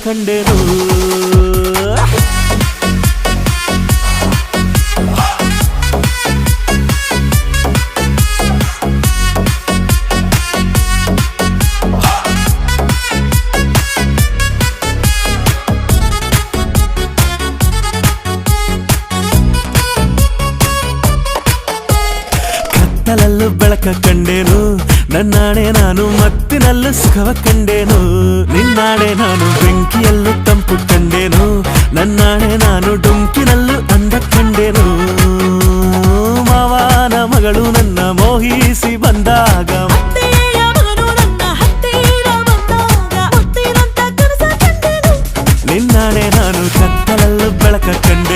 ಕಂಡೆನು ಕತ್ತಲಲ್ಲೂ ಬೆಳಕ ಕಂಡೇನು ನನ್ನಾಣೆ ನಾನು ಮತ್ತಿನಲ್ಲೂ ಸುಖವ ಕಂಡೇನು ನಿನ್ನಾಣೆ ನಾನು ಬೆಂಕಿಯಲ್ಲೂ ತಂಪು ಕಂಡೇನು ನನ್ನಾಣೆ ನಾನು ಡುಂಕಿನಲ್ಲೂ ಅಂದ ಕಂಡೇನು ಮಾವನ ಮಗಳು ನನ್ನ ಮೋಹಿಸಿ ಬಂದಾಗ ನಿನ್ನಾಣೆ ನಾನು ಕತ್ತಲಲ್ಲೂ ಬೆಳಕ ಕಂಡೆ